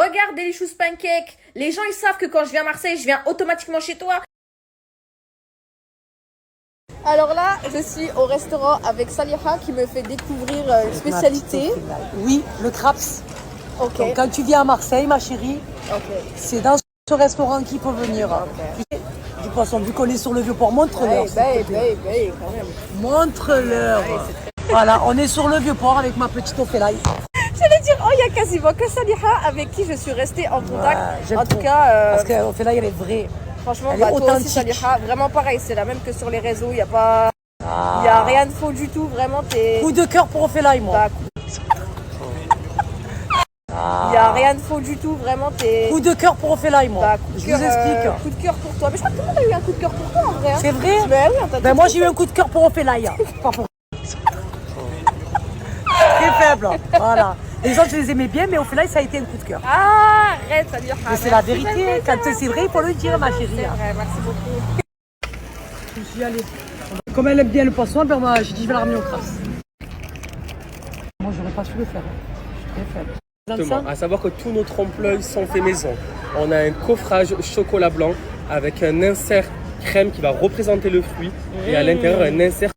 Regarde Delicious Pancake. Les gens, ils savent que quand je viens à Marseille, je viens automatiquement chez toi. Alors là, je suis au restaurant avec Saliha qui me fait découvrir une spécialité. Oui, le craps. Ok. Donc, quand tu viens à Marseille, ma chérie, c'est dans ce restaurant qu'il faut venir. Du poisson, vu qu'on est sur le Vieux-Port, montre-leur. Quand même. Montre-leur. Voilà, on est sur le Vieux-Port avec ma petite Ophélie. J'allais dire, il y a quasiment que Saliha avec qui je suis restée en contact. En tout cas, parce qu'Ophélie, elle est vraie. Franchement, elle est toi aussi, authentique. Saliha, vraiment pareil, c'est la même que sur les réseaux, il n'y a pas... Il n'y a rien de faux du tout, vraiment, t'es... Coup de cœur pour Ophélie, moi. Il n'y a rien de faux du tout, vraiment, t'es... Coup de cœur pour Ophélie, moi. Je vous explique. Coup de cœur pour toi. Mais je crois que tout le monde a eu un coup de cœur pour toi, en vrai. C'est vrai? Oui, moi, j'ai eu un coup de cœur pour Ophélie. Pas pour... Très faible, voilà. Les autres, je les aimais bien, mais Ophélie, ça a été un coup de cœur. Ah, arrête, ça dire. Mais c'est la vérité. Quand c'est vrai, il faut le dire, ma chérie. C'est vrai, merci beaucoup. Je suis allée. Comme elle aime bien le poisson, ben moi, j'ai dit, je vais la ramener au crasse. Moi, j'aurais pas su le faire. Je suis très faible. Exactement. À savoir que tous nos trompe-l'œil sont faits maison. On a un coffrage chocolat blanc avec un insert crème qui va représenter le fruit et à l'intérieur un insert.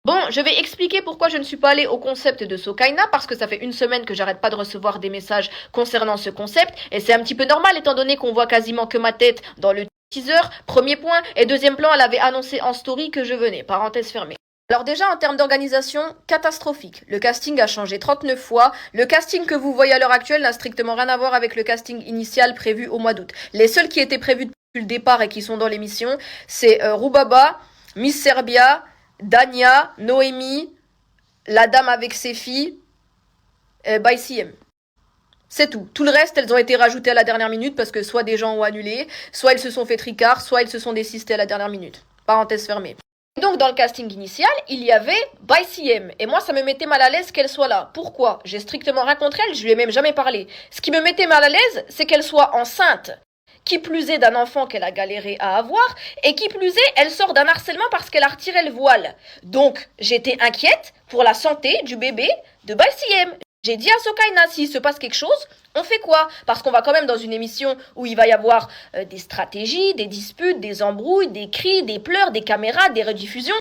Bon, je vais expliquer pourquoi je ne suis pas allée au concept de Sokaina, parce que ça fait une semaine que j'arrête pas de recevoir des messages concernant ce concept, et c'est un petit peu normal étant donné qu'on voit quasiment que ma tête dans le teaser, premier point, et deuxième plan, elle avait annoncé en story que je venais, parenthèse fermée. Alors déjà, en termes d'organisation, catastrophique. Le casting a changé 39 fois. Le casting que vous voyez à l'heure actuelle n'a strictement rien à voir avec le casting initial prévu au mois d'août. Les seuls qui étaient prévus depuis le départ et qui sont dans l'émission, c'est Rubaba, Miss Serbia, Dania, Noémie, la dame avec ses filles, by CM. C'est tout. Tout le reste, elles ont été rajoutées à la dernière minute parce que soit des gens ont annulé, soit elles se sont fait tricard, soit elles se sont désistées à la dernière minute. Parenthèse fermée. Donc dans le casting initial, il y avait by CM. Et moi, ça me mettait mal à l'aise qu'elle soit là. Pourquoi? J'ai strictement rien contre elle, je lui ai même jamais parlé. Ce qui me mettait mal à l'aise, c'est qu'elle soit enceinte. Qui plus est d'un enfant qu'elle a galéré à avoir, et qui plus est, elle sort d'un harcèlement parce qu'elle a retiré le voile. Donc, j'étais inquiète pour la santé du bébé de Balsiem. J'ai dit à Sokaina, s'il se passe quelque chose, on fait quoi? Parce qu'on va quand même dans une émission où il va y avoir des stratégies, des disputes, des embrouilles, des cris, des pleurs, des caméras, des rediffusions.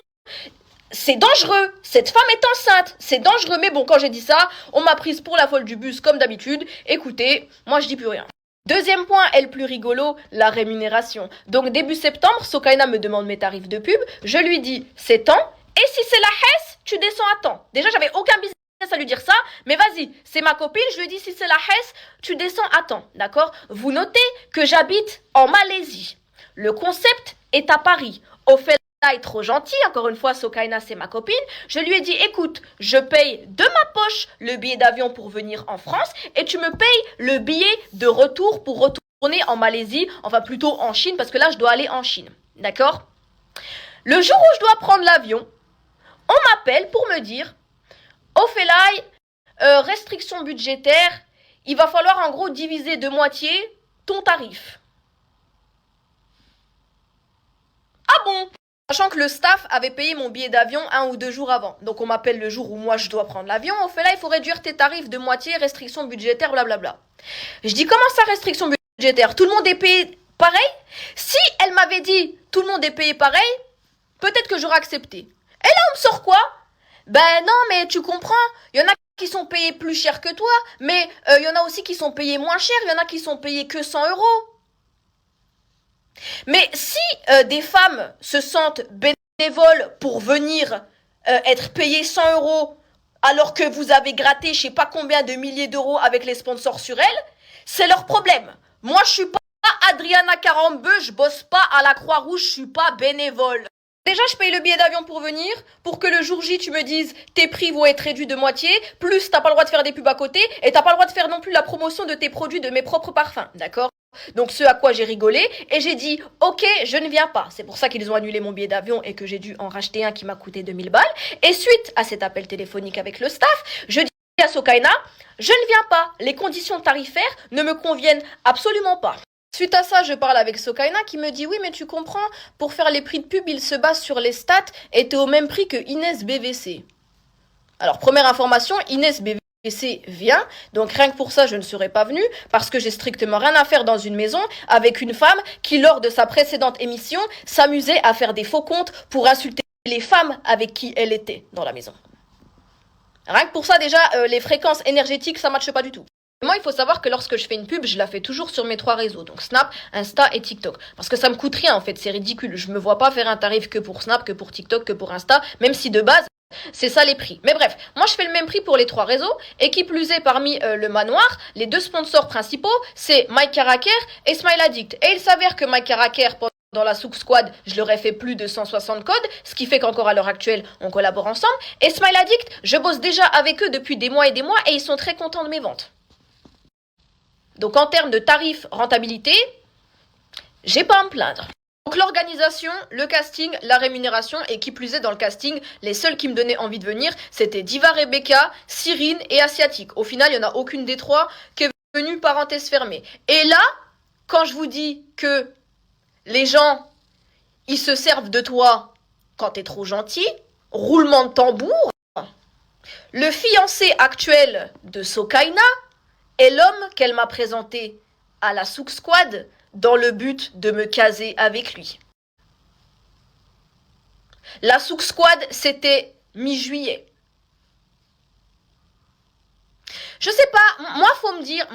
C'est dangereux, cette femme est enceinte, c'est dangereux. Mais bon, quand j'ai dit ça, on m'a prise pour la folle du bus comme d'habitude. Écoutez, moi je dis plus rien. Deuxième point, et le plus rigolo, la rémunération. Donc début septembre, Sokaina me demande mes tarifs de pub. Je lui dis, c'est temps. Et si c'est la Hesse, tu descends à temps. Déjà, j'avais aucun business à lui dire ça. Mais vas-y, c'est ma copine. Je lui dis, si c'est la Hesse, tu descends à temps. D'accord? Vous notez que j'habite en Malaisie. Le concept est à Paris. Au fait, est trop gentil, encore une fois, Sokaina c'est ma copine. Je lui ai dit, écoute, je paye de ma poche le billet d'avion pour venir en France et tu me payes le billet de retour pour retourner en Malaisie, enfin plutôt en Chine, parce que là je dois aller en Chine, d'accord? Le jour où je dois prendre l'avion, on m'appelle pour me dire, Ophélie, restriction budgétaire, il va falloir en gros diviser de moitié ton tarif. Ah bon? Sachant que le staff avait payé mon billet d'avion 1 ou 2 jours avant. Donc on m'appelle le jour où moi je dois prendre l'avion. On fait là, il faut réduire tes tarifs de moitié, restriction budgétaire, blablabla. Je dis, comment ça, restriction budgétaire? Tout le monde est payé pareil? Si elle m'avait dit, tout le monde est payé pareil, peut-être que j'aurais accepté. Et là, on me sort quoi? Ben non, mais tu comprends, il y en a qui sont payés plus cher que toi, mais il y en a aussi qui sont payés moins cher, il y en a qui sont payés que 100 €. Mais si des femmes se sentent bénévoles pour venir être payées 100 € alors que vous avez gratté je sais pas combien de milliers d'euros avec les sponsors sur elles, c'est leur problème. Moi, je suis pas Adriana Carambeu, je bosse pas à la Croix-Rouge, je suis pas bénévole. Déjà, je paye le billet d'avion pour venir, pour que le jour J, tu me dises tes prix vont être réduits de moitié, plus t'as pas le droit de faire des pubs à côté, et t'as pas le droit de faire non plus la promotion de tes produits, de mes propres parfums, d'accord? Donc ce à quoi j'ai rigolé et j'ai dit ok, je ne viens pas. C'est pour ça qu'ils ont annulé mon billet d'avion et que j'ai dû en racheter un qui m'a coûté 2000 balles. Et suite à cet appel téléphonique avec le staff, je dis à Sokaina, je ne viens pas. Les conditions tarifaires ne me conviennent absolument pas. Suite à ça, je parle avec Sokaina qui me dit oui mais tu comprends, pour faire les prix de pub, il se base sur les stats et t'es au même prix que Inès BVC. Alors première information, Inès BVC vient, donc rien que pour ça je ne serais pas venue, parce que j'ai strictement rien à faire dans une maison avec une femme qui lors de sa précédente émission s'amusait à faire des faux comptes pour insulter les femmes avec qui elle était dans la maison. Rien que pour ça déjà, les fréquences énergétiques ça matche pas du tout. Moi, il faut savoir que lorsque je fais une pub, je la fais toujours sur mes 3 réseaux, donc Snap, Insta et TikTok. Parce que ça me coûte rien en fait, c'est ridicule. Je me vois pas faire un tarif que pour Snap, que pour TikTok, que pour Insta, même si de base, c'est ça les prix. Mais bref, moi je fais le même prix pour les 3 réseaux, et qui plus est parmi le manoir, les 2 sponsors principaux, c'est Mike Caraker et Smile Addict. Et il s'avère que Mike Caraker, dans la Souk Squad, je leur ai fait plus de 160 codes, ce qui fait qu'encore à l'heure actuelle, on collabore ensemble. Et Smile Addict, je bosse déjà avec eux depuis des mois et ils sont très contents de mes ventes. Donc en termes de tarifs, rentabilité, j'ai pas à me plaindre. Donc l'organisation, le casting, la rémunération, et qui plus est dans le casting, les seuls qui me donnaient envie de venir, c'était Diva Rebecca, Cyrine et Asiatique. Au final, il n'y en a aucune des 3 qui est venue, parenthèse fermée. Et là, quand je vous dis que les gens, ils se servent de toi quand t'es trop gentil, roulement de tambour, le fiancé actuel de Sokaina est l'homme qu'elle m'a présenté à la Souk Squad dans le but de me caser avec lui. La Souk Squad, c'était mi-juillet. Je sais pas, moi faut me dire,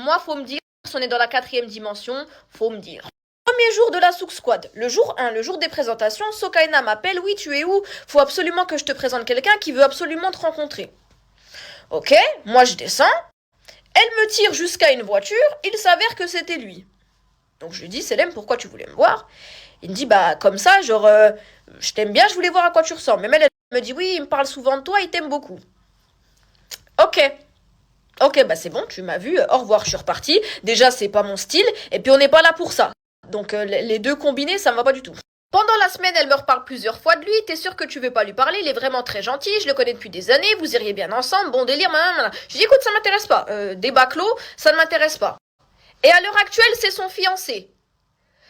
si on est dans la 4e dimension, faut me dire. Premier jour de la Souk Squad, le jour 1, le jour des présentations, Sokaina m'appelle, oui tu es où? Faut absolument que je te présente quelqu'un qui veut absolument te rencontrer. Ok, moi je descends. Elle me tire jusqu'à une voiture, il s'avère que c'était lui. Donc je lui dis, Selem, pourquoi tu voulais me voir? Il me dit, bah comme ça, genre, je t'aime bien, je voulais voir à quoi tu ressembles. Mais elle me dit, oui, il me parle souvent de toi, il t'aime beaucoup. Ok, bah c'est bon, tu m'as vu, au revoir, je suis repartie. Déjà, c'est pas mon style, et puis on n'est pas là pour ça. Donc les deux combinés, ça me va pas du tout. Pendant la semaine, elle me reparle plusieurs fois de lui. T'es sûr que tu veux pas lui parler? Il est vraiment très gentil. Je le connais depuis des années. Vous iriez bien ensemble. Bon délire. Je dis écoute, ça m'intéresse pas. Débat clos, ça ne m'intéresse pas. Et à l'heure actuelle, c'est son fiancé.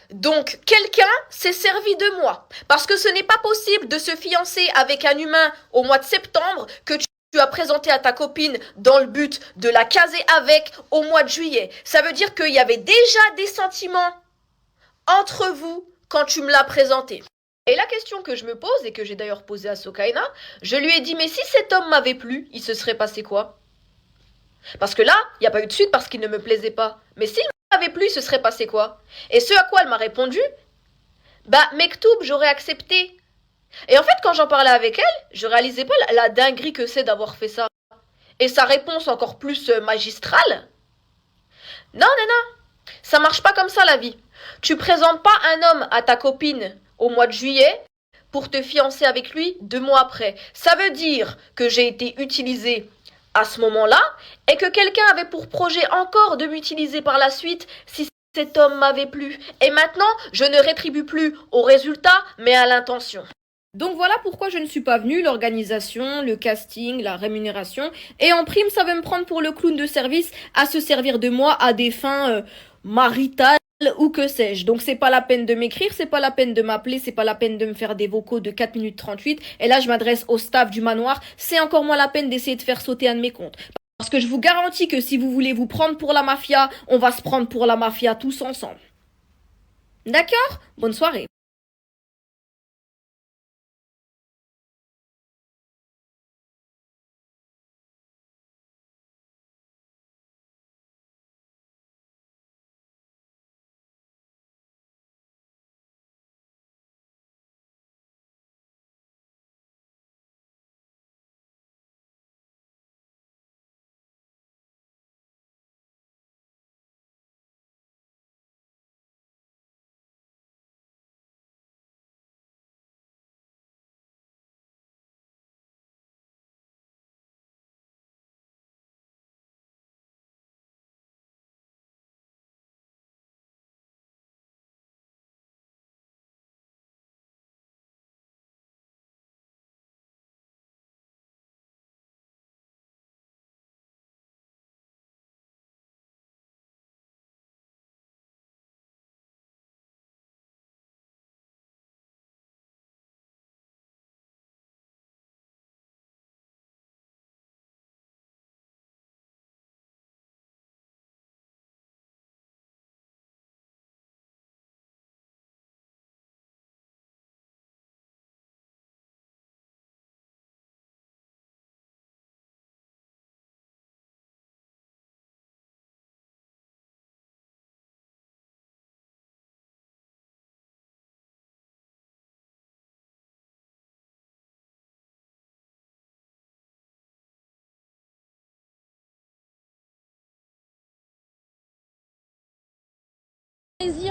Donc quelqu'un s'est servi de moi. Parce que ce n'est pas possible de se fiancer avec un humain au mois de septembre que tu as présenté à ta copine dans le but de la caser avec au mois de juillet. Ça veut dire qu'il y avait déjà des sentiments entre vous quand tu me l'as présenté. Et la question que je me pose, et que j'ai d'ailleurs posée à Sokaina, je lui ai dit, mais si cet homme m'avait plu, il se serait passé quoi? Parce que là, il n'y a pas eu de suite parce qu'il ne me plaisait pas. Mais s'il m'avait plu, il se serait passé quoi? Et ce à quoi elle m'a répondu, bah, Mektoub, j'aurais accepté. Et en fait, quand j'en parlais avec elle, je réalisais pas la dinguerie que c'est d'avoir fait ça. Et sa réponse encore plus magistrale. Non, ça marche pas comme ça la vie. Tu présentes pas un homme à ta copine au mois de juillet pour te fiancer avec lui 2 mois après. Ça veut dire que j'ai été utilisée à ce moment-là et que quelqu'un avait pour projet encore de m'utiliser par la suite si cet homme m'avait plu. Et maintenant, je ne rétribue plus au résultat mais à l'intention. Donc voilà pourquoi je ne suis pas venue, l'organisation, le casting, la rémunération. Et en prime, ça veut me prendre pour le clown de service à se servir de moi à des fins maritales ou que sais-je. Donc c'est pas la peine de m'écrire, c'est pas la peine de m'appeler, c'est pas la peine de me faire des vocaux de 4 minutes 38. Et là, je m'adresse au staff du manoir. C'est encore moins la peine d'essayer de faire sauter un de mes comptes. Parce que je vous garantis que si vous voulez vous prendre pour la mafia, on va se prendre pour la mafia tous ensemble. D'accord? Bonne soirée.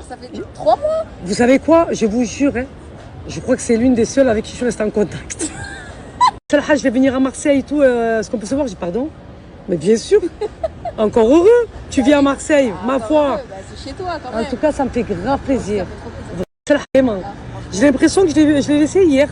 Ça fait 3 mois. Vous savez quoi? Je vous jure, hein, je crois que c'est l'une des seules avec qui je suis restée en contact. Salha, je vais venir à Marseille et tout, est-ce qu'on peut se voir? J'ai dit pardon? Mais bien sûr. Encore heureux. Tu viens à Marseille, ma foi. Bah, c'est chez toi quand même. En tout cas, ça me fait grave plaisir. Ça fait trop plaisir. Salha, vraiment. J'ai l'impression que je l'ai laissé hier.